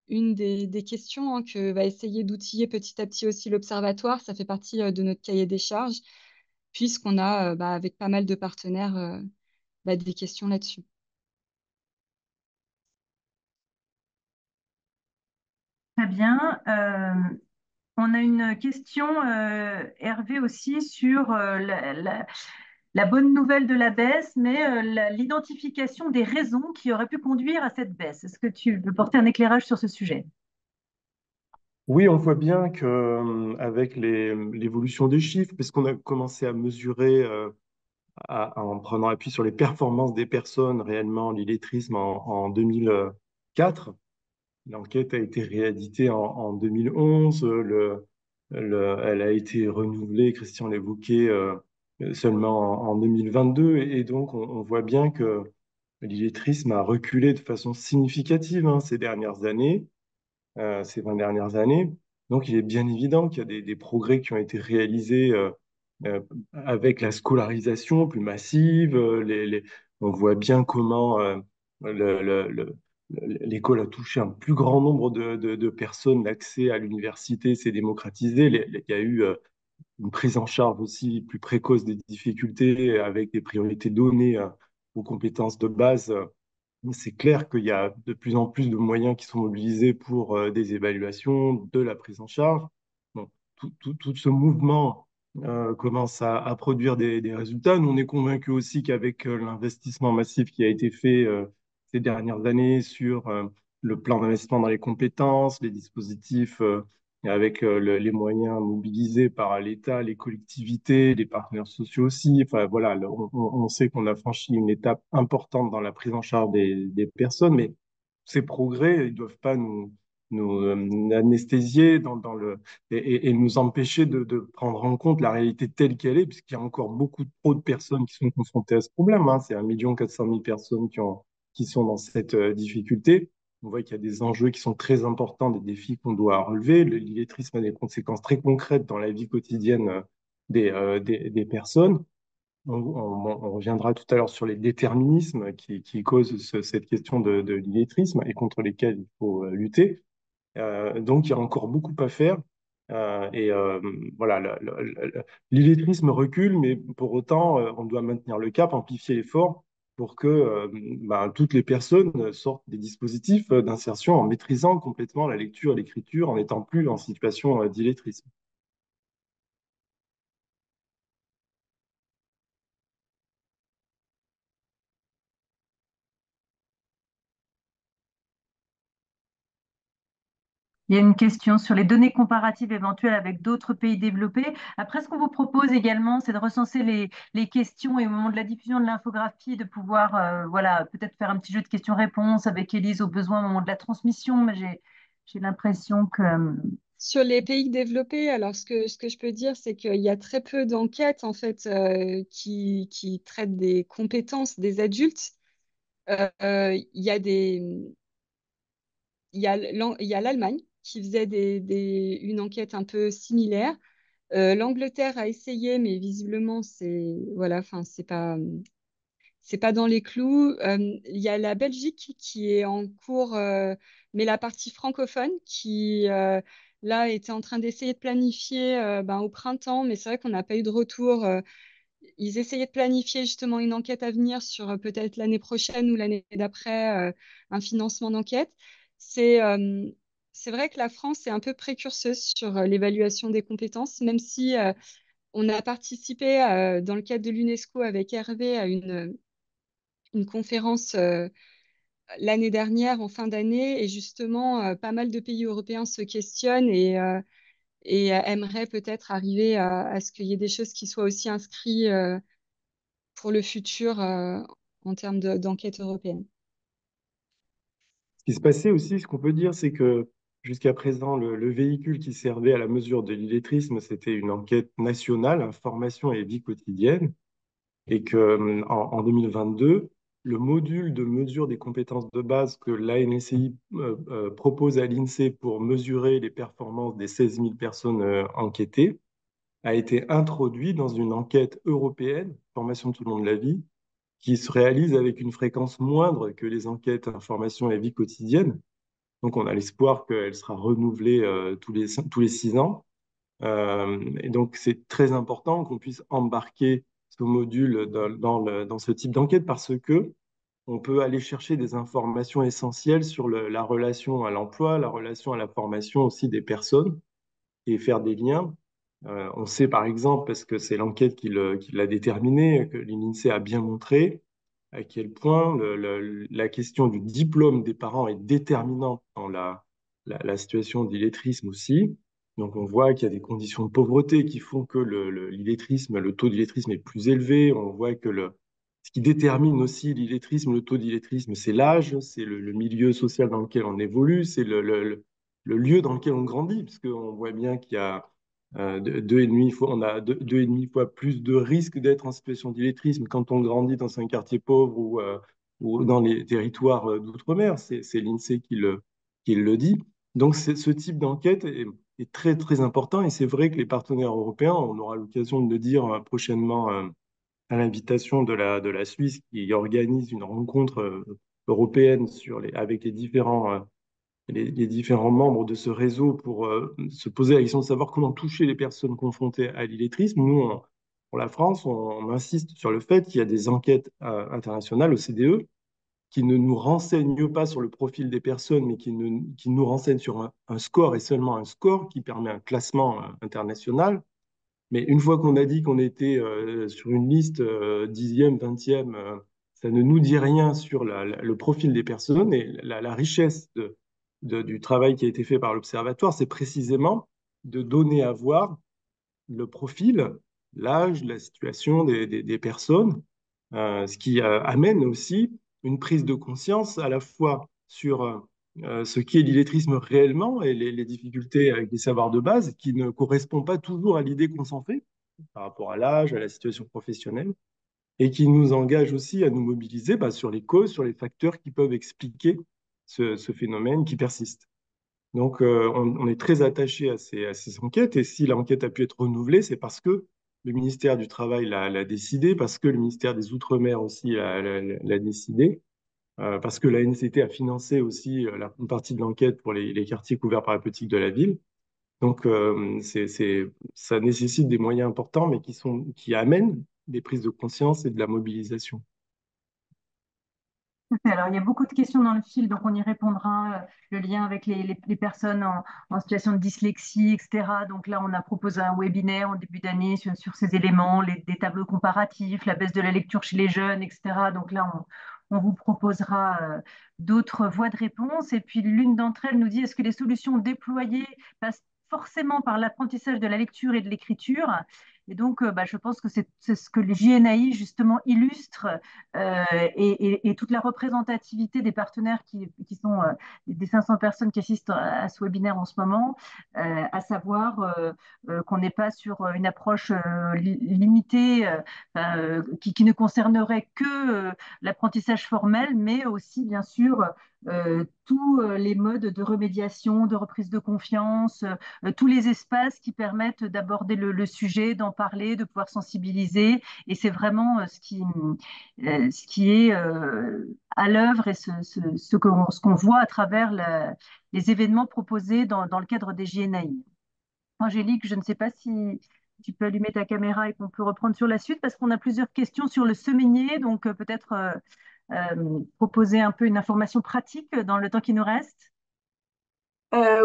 une des questions que va essayer d'outiller petit à petit aussi l'Observatoire. Ça fait partie de notre cahier des charges, puisqu'on a, avec pas mal de partenaires, des questions là-dessus. Très bien. On a une question, Hervé, aussi sur la bonne nouvelle de la baisse, mais l'identification des raisons qui auraient pu conduire à cette baisse. Est-ce que tu veux porter un éclairage sur ce sujet? Oui, on voit bien que avec l'évolution des chiffres, parce qu'on a commencé à mesurer en prenant appui sur les performances des personnes réellement l'illettrisme en 2004. L'enquête a été rééditée en 2011. Elle a été renouvelée, Christian l'évoquait, seulement en 2022. Et donc, on voit bien que l'illettrisme a reculé de façon significative ces dernières années, ces 20 dernières années. Donc, il est bien évident qu'il y a des progrès qui ont été réalisés avec la scolarisation plus massive. On voit bien comment le, le- le- l'école a touché un plus grand nombre de personnes. L'accès à l'université s'est démocratisé. Il y a eu une prise en charge aussi plus précoce des difficultés avec des priorités données aux compétences de base. C'est clair qu'il y a de plus en plus de moyens qui sont mobilisés pour des évaluations, de la prise en charge. Bon, tout ce mouvement commence à produire des résultats. Nous, on est convaincus aussi qu'avec l'investissement massif qui a été fait ces dernières années sur le plan d'investissement dans les compétences, les dispositifs avec les moyens mobilisés par l'État, les collectivités, les partenaires sociaux aussi. Enfin, voilà, on sait qu'on a franchi une étape importante dans la prise en charge des personnes, mais ces progrès, ils ne doivent pas nous anesthésier et nous empêcher de prendre en compte la réalité telle qu'elle est, puisqu'il y a encore beaucoup trop de personnes qui sont confrontées à ce problème. C'est 1,4 million personnes qui sont dans cette difficulté. On voit qu'il y a des enjeux qui sont très importants, des défis qu'on doit relever. L'illettrisme a des conséquences très concrètes dans la vie quotidienne des personnes. On reviendra tout à l'heure sur les déterminismes qui causent cette question de l'illettrisme et contre lesquels il faut lutter. Donc, il y a encore beaucoup à faire. Et voilà, l'illettrisme recule, mais pour autant, on doit maintenir le cap, amplifier l'effort pour que toutes les personnes sortent des dispositifs d'insertion en maîtrisant complètement la lecture et l'écriture, en n'étant plus en situation d'illettrisme. Il y a une question sur les données comparatives éventuelles avec d'autres pays développés. Après, ce qu'on vous propose également, c'est de recenser les questions et au moment de la diffusion de l'infographie, de pouvoir voilà, peut-être faire un petit jeu de questions-réponses avec Élise au besoin au moment de la transmission. Mais j'ai l'impression que... Sur les pays développés, alors ce que je peux dire, c'est qu'il y a très peu d'enquêtes en fait qui traitent des compétences des adultes. Il y a il y a l'Allemagne qui faisait une enquête un peu similaire. L'Angleterre a essayé, mais visiblement, voilà, enfin, c'est pas dans les clous. Il y a la Belgique qui est en cours, mais la partie francophone qui, là, était en train d'essayer de planifier au printemps, mais c'est vrai qu'on n'a pas eu de retour. Ils essayaient de planifier justement une enquête à venir sur peut-être l'année prochaine ou l'année d'après, un financement d'enquête. C'est euh, c'est vrai que la France est un peu précurseuse sur l'évaluation des compétences, même si On a participé dans le cadre de l'UNESCO avec Hervé à une conférence l'année dernière, en fin d'année, et justement, pas mal de pays européens se questionnent et aimeraient peut-être arriver à ce qu'il y ait des choses qui soient aussi inscrites pour le futur en termes d'enquête européenne. Ce qui se passait aussi, ce qu'on peut dire, c'est que jusqu'à présent, le véhicule qui servait à la mesure de l'illettrisme, c'était une enquête nationale, information et vie quotidienne, et que en 2022, le module de mesure des compétences de base que l'ANSI propose à l'INSEE pour mesurer les performances des 16 000 personnes enquêtées a été introduit dans une enquête européenne, formation tout le long de la vie, qui se réalise avec une fréquence moindre que les enquêtes information et vie quotidienne. Donc, on a l'espoir qu'elle sera renouvelée tous les 6 ans. Et donc, c'est très important qu'on puisse embarquer ce module dans ce type d'enquête parce que on peut aller chercher des informations essentielles sur la relation à l'emploi, la relation à la formation aussi des personnes et faire des liens. On sait par exemple, parce que c'est l'enquête qui l'a déterminé, que l'INSEE a bien montré à quel point la question du diplôme des parents est déterminante dans la situation d'illettrisme aussi. Donc on voit qu'il y a des conditions de pauvreté qui font que l'illettrisme, le taux d'illettrisme est plus élevé. On voit que ce qui détermine aussi l'illettrisme, le taux d'illettrisme, c'est l'âge, c'est le milieu social dans lequel on évolue, c'est le lieu dans lequel on grandit, parce qu'on voit bien qu'il y a on a deux et demi fois plus de risques d'être en situation d'illettrisme quand on grandit dans un quartier pauvre ou dans les territoires d'outre-mer. C'est l'INSEE qui le dit. Donc, ce type d'enquête est très, très important et c'est vrai que les partenaires européens, on aura l'occasion de le dire prochainement à l'invitation de la Suisse qui organise une rencontre européenne avec les différents membres de ce réseau pour se poser la question de savoir comment toucher les personnes confrontées à l'illettrisme. Nous, pour la France, on insiste sur le fait qu'il y a des enquêtes internationales, au CDE, qui ne nous renseignent pas sur le profil des personnes, mais qui nous renseignent sur un score et seulement un score qui permet un classement international. Mais une fois qu'on a dit qu'on était sur une liste 10e, 20e, ça ne nous dit rien sur le profil des personnes et la richesse du travail qui a été fait par l'Observatoire, c'est précisément de donner à voir le profil, l'âge, la situation des personnes, ce qui amène aussi une prise de conscience à la fois sur ce qu'est l'illettrisme réellement et les difficultés avec les savoirs de base qui ne correspondent pas toujours à l'idée qu'on s'en fait par rapport à l'âge, à la situation professionnelle, et qui nous engage aussi à nous mobiliser sur les causes, sur les facteurs qui peuvent expliquer ce phénomène qui persiste. Donc, on est très attaché à ces enquêtes, et si l'enquête a pu être renouvelée, c'est parce que le ministère du Travail l'a décidé, parce que le ministère des Outre-mer aussi l'a décidé, parce que la NCT a financé aussi une partie de l'enquête pour les quartiers couverts par la politique de la ville. Donc, ça nécessite des moyens importants, mais qui amènent des prises de conscience et de la mobilisation. Alors, il y a beaucoup de questions dans le fil, donc on y répondra. Le lien avec les personnes en situation de dyslexie, etc. Donc là, on a proposé un webinaire en début d'année sur ces éléments, des tableaux comparatifs, la baisse de la lecture chez les jeunes, etc. Donc là, on vous proposera d'autres voies de réponse. Et puis, l'une d'entre elles nous dit, est-ce que les solutions déployées passent forcément par l'apprentissage de la lecture et de l'écriture? Et donc, je pense que c'est ce que les JNAI, justement, illustrent et toute la représentativité des partenaires qui sont des 500 personnes qui assistent à ce webinaire en ce moment, à savoir qu'on n'est pas sur une approche limitée qui ne concernerait que l'apprentissage formel, mais aussi, bien sûr, tous les modes de remédiation, de reprise de confiance, tous les espaces qui permettent d'aborder le sujet, d'en parler, de pouvoir sensibiliser. Et c'est vraiment ce qui est à l'œuvre et ce qu'on voit à travers les événements proposés dans le cadre des JNAI. Angélique, je ne sais pas si tu peux allumer ta caméra et qu'on peut reprendre sur la suite parce qu'on a plusieurs questions sur le semainier, donc peut-être proposer un peu une information pratique dans le temps qui nous reste.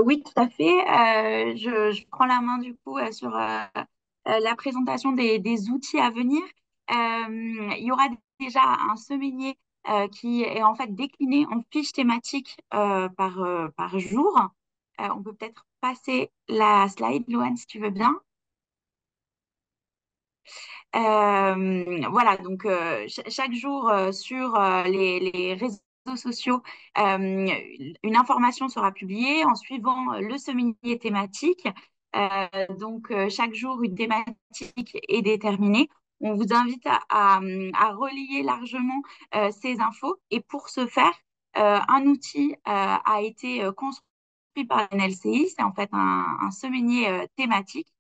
Oui, tout à fait. Je prends la main du coup sur la présentation des outils à venir. Il y aura déjà un semainier qui est en fait décliné en fiches thématiques par jour. On peut peut-être passer la slide, Loane, si tu veux bien. Voilà, donc chaque jour sur les réseaux sociaux, une information sera publiée en suivant le semainier thématique. Chaque jour, une thématique est déterminée. On vous invite à relier largement ces infos. Et pour ce faire, un outil a été construit par l'NLCI. C'est en fait un semainier thématique.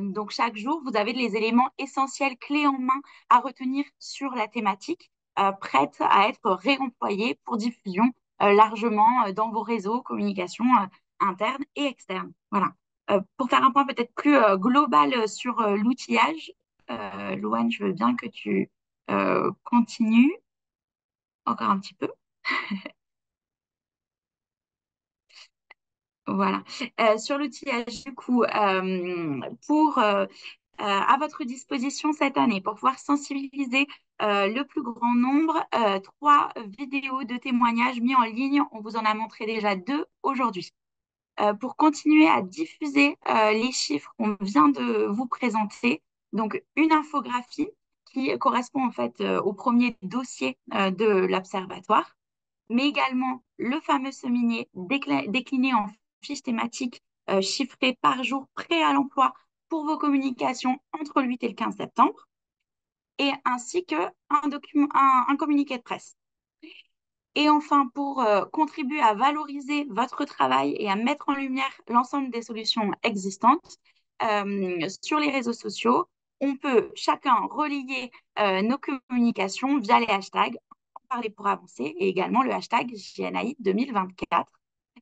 Donc, chaque jour, vous avez les éléments essentiels clés en main à retenir sur la thématique, prêtes à être réemployées pour diffusion largement dans vos réseaux, communication internes et externes. Voilà. Pour faire un point peut-être plus global sur l'outillage, Louane, je veux bien que tu continues encore un petit peu. Voilà. Sur l'outillage, du coup, à votre disposition cette année pour pouvoir sensibiliser le plus grand nombre, 3 vidéos de témoignages mis en ligne. On vous en a montré déjà 2 aujourd'hui. Pour continuer à diffuser les chiffres qu'on vient de vous présenter, donc une infographie qui correspond en fait au premier dossier de l'Observatoire, mais également le fameux semainier décliné en fiches thématiques chiffrées par jour, prêt à l'emploi pour vos communications entre le 8 et le 15 septembre, et ainsi qu'un un communiqué de presse. Et enfin, pour contribuer à valoriser votre travail et à mettre en lumière l'ensemble des solutions existantes sur les réseaux sociaux, on peut chacun relier nos communications via les hashtags Parler pour avancer et également le hashtag JNAI 2024.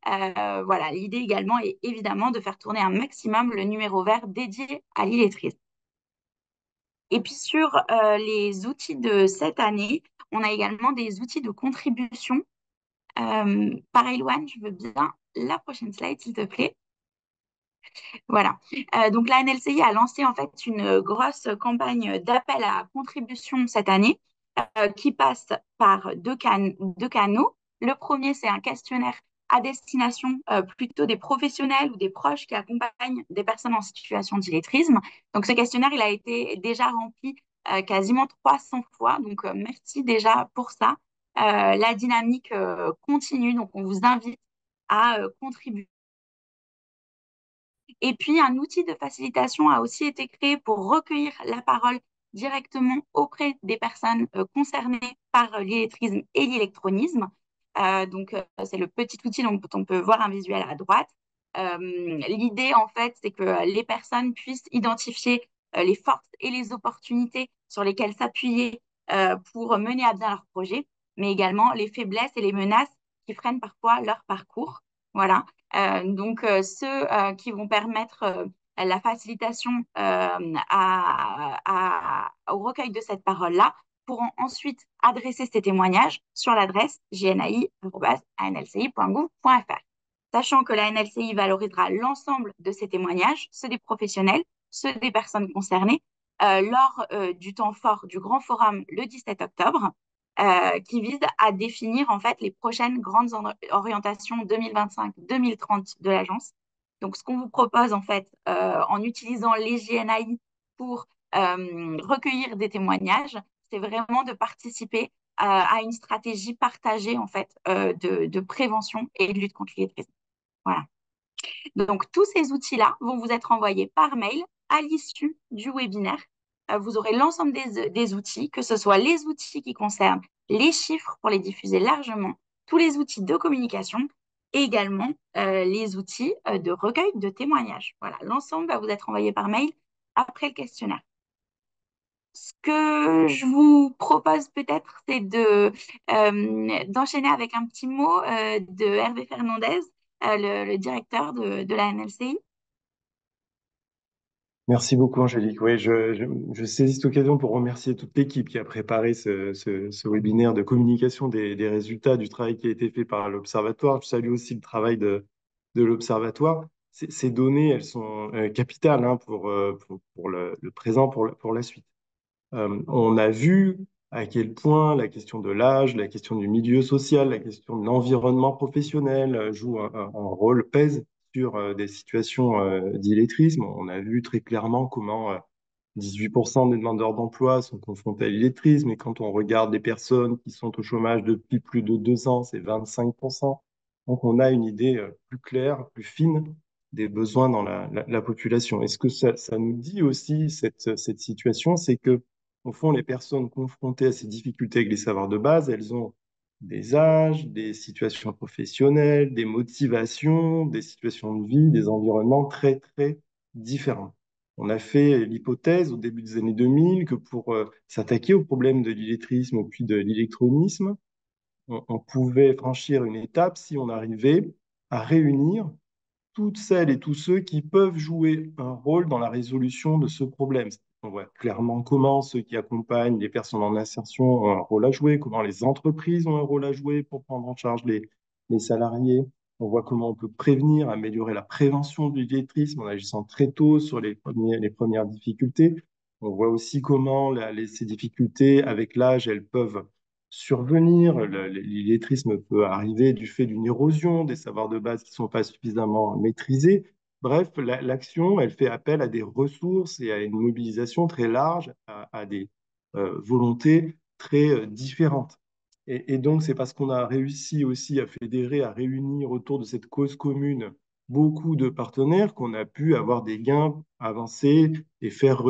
Voilà, l'idée également est évidemment de faire tourner un maximum le numéro vert dédié à l'illettrisme. Et puis sur les outils de cette année, on a également des outils de contribution. Pareil, Loane, je veux bien la prochaine slide, s'il te plaît. Voilà. Donc la NLCI a lancé en fait une grosse campagne d'appel à contribution cette année qui passe par deux canaux. Le premier, c'est un questionnaire à destination plutôt des professionnels ou des proches qui accompagnent des personnes en situation d'illettrisme. Donc ce questionnaire, il a été déjà rempli quasiment 300 fois. Donc merci déjà pour ça. La dynamique continue, donc on vous invite à contribuer. Et puis, un outil de facilitation a aussi été créé pour recueillir la parole directement auprès des personnes concernées par l'illettrisme et l'électronisme. C'est le petit outil dont on peut voir un visuel à droite. L'idée, en fait, c'est que les personnes puissent identifier les forces et les opportunités sur lesquelles s'appuyer pour mener à bien leur projet, mais également les faiblesses et les menaces qui freinent parfois leur parcours. Voilà. Ceux qui vont permettre la facilitation au recueil de cette parole-là pourront ensuite adresser ces témoignages sur l'adresse jnai@anlci.gouv.fr. Sachant que la NLCI valorisera l'ensemble de ces témoignages, ceux des professionnels, ceux des personnes concernées, lors du temps fort du Grand Forum le 17 octobre, qui vise à définir en fait les prochaines grandes orientations 2025-2030 de l'agence. Donc, ce qu'on vous propose en fait en utilisant les JNAI pour recueillir des témoignages, c'est vraiment de participer à une stratégie partagée en fait de prévention et de lutte contre l'illettrisme. Voilà. Donc, tous ces outils-là vont vous être envoyés par mail à l'issue du webinaire. Vous aurez l'ensemble des outils, que ce soit les outils qui concernent les chiffres pour les diffuser largement, tous les outils de communication et également les outils de recueil de témoignages. Voilà, l'ensemble va vous être envoyé par mail après le questionnaire. Ce que je vous propose peut-être, c'est d'enchaîner avec un petit mot de Hervé Fernandez, le directeur de la NLCI. Merci beaucoup, Angélique. Oui, je saisis cette occasion pour remercier toute l'équipe qui a préparé ce webinaire de communication des résultats du travail qui a été fait par l'Observatoire. Je salue aussi le travail de l'Observatoire. ces données, elles sont capitales hein, pour le présent, pour la suite. On a vu à quel point la question de l'âge, la question du milieu social, la question de l'environnement professionnel joue un rôle, pèse sur des situations d'illettrisme. On a vu très clairement comment 18% des demandeurs d'emploi sont confrontés à l'illettrisme, et quand on regarde les personnes qui sont au chômage depuis plus de 2 ans, c'est 25%. Donc on a une idée plus claire, plus fine des besoins dans la population. Et ce que ça nous dit aussi, cette situation, c'est que au fond, les personnes confrontées à ces difficultés avec les savoirs de base, elles ont des âges, des situations professionnelles, des motivations, des situations de vie, des environnements très, très différents. On a fait l'hypothèse au début des années 2000 que pour s'attaquer au problème de l'illettrisme puis de l'électronisme, on pouvait franchir une étape si on arrivait à réunir toutes celles et tous ceux qui peuvent jouer un rôle dans la résolution de ce problème. On voit clairement comment ceux qui accompagnent les personnes en insertion ont un rôle à jouer, comment les entreprises ont un rôle à jouer pour prendre en charge les salariés. On voit comment on peut prévenir, améliorer la prévention du illettrisme en agissant très tôt sur les premières difficultés. On voit aussi comment ces difficultés, avec l'âge, elles peuvent survenir. L'illettrisme peut arriver du fait d'une érosion des savoirs de base qui ne sont pas suffisamment maîtrisés. Bref, l'action, elle fait appel à des ressources et à une mobilisation très large, à des volontés très différentes. Et donc, c'est parce qu'on a réussi aussi à fédérer, à réunir autour de cette cause commune beaucoup de partenaires qu'on a pu avoir des gains, avancer et faire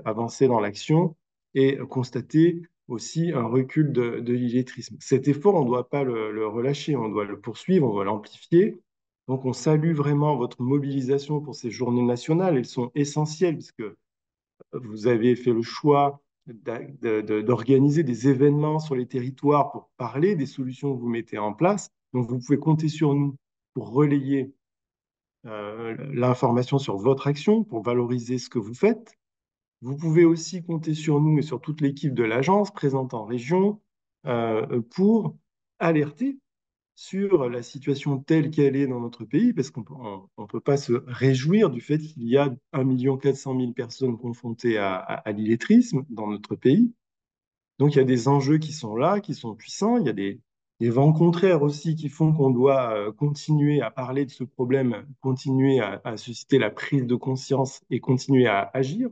avancer dans l'action et constater aussi un recul de l'illettrisme. Cet effort, on ne doit pas le relâcher, on doit le poursuivre, on doit l'amplifier. Donc, on salue vraiment votre mobilisation pour ces journées nationales. Elles sont essentielles puisque vous avez fait le choix d'organiser des événements sur les territoires pour parler des solutions que vous mettez en place. Donc, vous pouvez compter sur nous pour relayer l'information sur votre action, pour valoriser ce que vous faites. Vous pouvez aussi compter sur nous et sur toute l'équipe de l'agence présente en région pour alerter sur la situation telle qu'elle est dans notre pays, parce qu'on ne peut pas se réjouir du fait qu'il y a 1,4 million de personnes confrontées à l'illettrisme dans notre pays. Donc il y a des enjeux qui sont là, qui sont puissants, il y a des vents contraires aussi qui font qu'on doit continuer à parler de ce problème, continuer à susciter la prise de conscience et continuer à agir.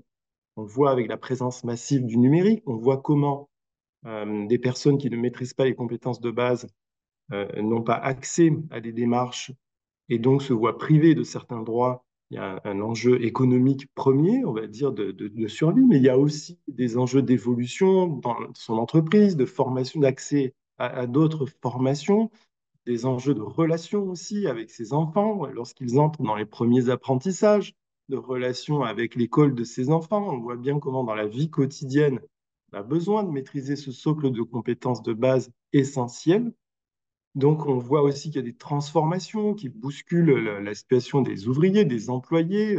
On le voit avec la présence massive du numérique, on voit comment des personnes qui ne maîtrisent pas les compétences de base n'ont pas accès à des démarches et donc se voient privées de certains droits. Il y a un enjeu économique premier, on va dire, de survie, mais il y a aussi des enjeux d'évolution dans son entreprise, de formation, d'accès à d'autres formations, des enjeux de relation aussi avec ses enfants lorsqu'ils entrent dans les premiers apprentissages, de relation avec l'école de ses enfants. On voit bien comment dans la vie quotidienne, on a besoin de maîtriser ce socle de compétences de base essentielles. Donc, on voit aussi qu'il y a des transformations qui bousculent la situation des ouvriers, des employés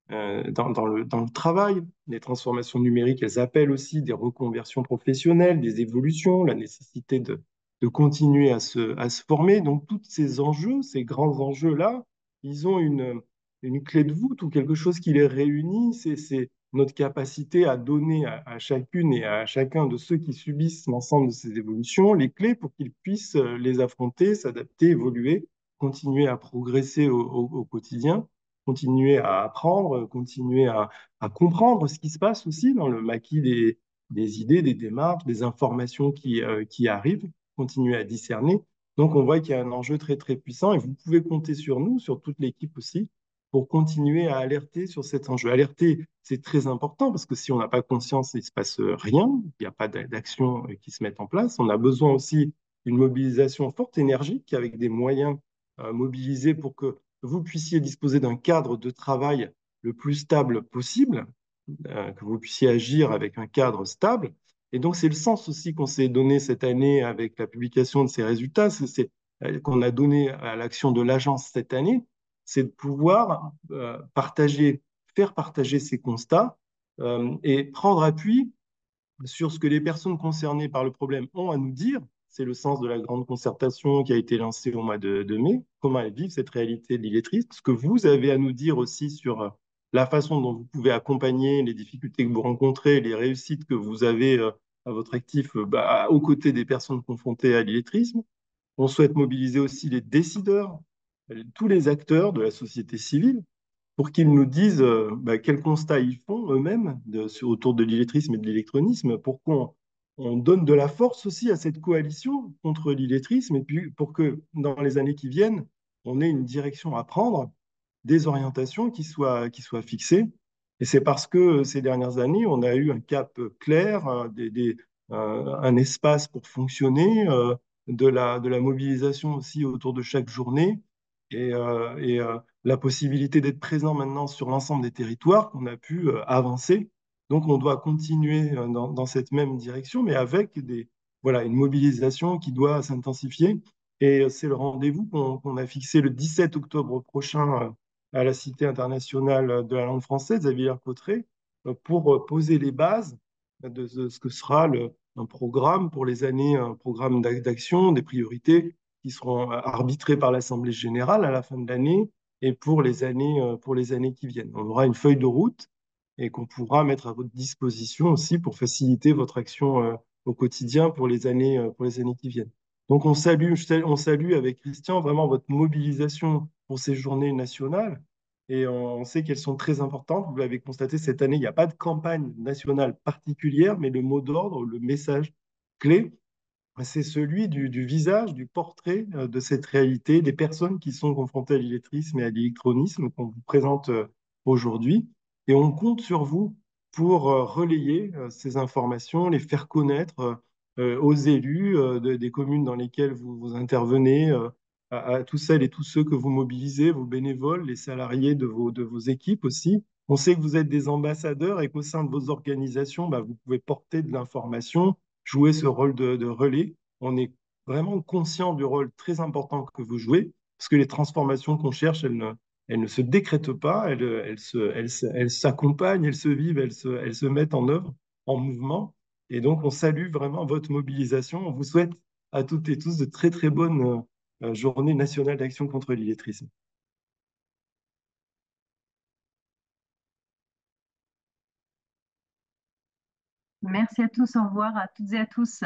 dans le travail. Les transformations numériques, elles appellent aussi des reconversions professionnelles, des évolutions, la nécessité de continuer à se former. Donc, tous ces enjeux, ces grands enjeux-là, ils ont une clé de voûte ou quelque chose qui les réunit. C'est notre capacité à donner à chacune et à chacun de ceux qui subissent l'ensemble de ces évolutions les clés pour qu'ils puissent les affronter, s'adapter, évoluer, continuer à progresser au quotidien, continuer à apprendre, continuer à comprendre ce qui se passe aussi dans le maquis des idées, des démarches, des informations qui arrivent, continuer à discerner. Donc, on voit qu'il y a un enjeu très, très puissant et vous pouvez compter sur nous, sur toute l'équipe aussi, pour continuer à alerter sur cet enjeu. Alerter, c'est très important parce que si on n'a pas conscience, il ne se passe rien, il n'y a pas d'action qui se met en place. On a besoin aussi d'une mobilisation forte, énergique, avec des moyens mobilisés pour que vous puissiez disposer d'un cadre de travail le plus stable possible, que vous puissiez agir avec un cadre stable. Et donc, c'est le sens aussi qu'on s'est donné cette année avec la publication de ces résultats, qu'on a donné à l'action de l'agence cette année, c'est de pouvoir faire partager ces constats et prendre appui sur ce que les personnes concernées par le problème ont à nous dire, C'est le sens de la grande concertation qui a été lancée au mois de mai. Comment elles vivent cette réalité de l'illettrisme. Ce que vous avez à nous dire aussi sur la façon dont vous pouvez accompagner les difficultés que vous rencontrez, les réussites que vous avez à votre actif aux côtés des personnes confrontées à l'illettrisme. On souhaite mobiliser aussi les décideurs, tous les acteurs de la société civile, pour qu'ils nous disent quels constats ils font eux-mêmes autour de l'illettrisme et de l'électronisme, pour qu'on on donne de la force aussi à cette coalition contre l'illettrisme, et puis pour que dans les années qui viennent, on ait une direction à prendre, des orientations qui soient fixées. Et c'est parce que ces dernières années, on a eu un cap clair, un espace pour fonctionner, de la mobilisation aussi autour de chaque journée et la possibilité d'être présent maintenant sur l'ensemble des territoires qu'on a pu avancer. Donc on doit continuer dans cette même direction, mais avec voilà, une mobilisation qui doit s'intensifier. Et c'est le rendez-vous qu'on a fixé le 17 octobre prochain à la Cité internationale de la langue française, à Villers-Cotterêts, pour poser les bases de ce que sera un programme pour les années, un programme d'action, des priorités qui seront arbitrées par l'Assemblée générale à la fin de l'année et pour les années qui viennent. On aura une feuille de route et qu'on pourra mettre à votre disposition aussi pour faciliter votre action au quotidien pour les années qui viennent. Donc on salue avec Christian vraiment votre mobilisation pour ces journées nationales et on sait qu'elles sont très importantes. Vous l'avez constaté cette année, il n'y a pas de campagne nationale particulière, mais le mot d'ordre, le message clé, c'est celui du visage, du portrait de cette réalité, des personnes qui sont confrontées à l'illettrisme et à l'électronisme qu'on vous présente aujourd'hui. Et on compte sur vous pour relayer ces informations, les faire connaître aux élus des communes dans lesquelles vous intervenez, à tous celles et tous ceux que vous mobilisez, vos bénévoles, les salariés de vos équipes aussi. On sait que vous êtes des ambassadeurs et qu'au sein de vos organisations, vous pouvez porter de l'information, jouer ce rôle de relais. On est vraiment conscient du rôle très important que vous jouez, parce que les transformations qu'on cherche, elles ne se décrètent pas, elles s'accompagnent, elles se vivent, elles se mettent en œuvre, en mouvement. Et donc, on salue vraiment votre mobilisation. On vous souhaite à toutes et tous de très, très bonnes journées nationales d'action contre l'illettrisme. Merci à tous, au revoir à toutes et à tous.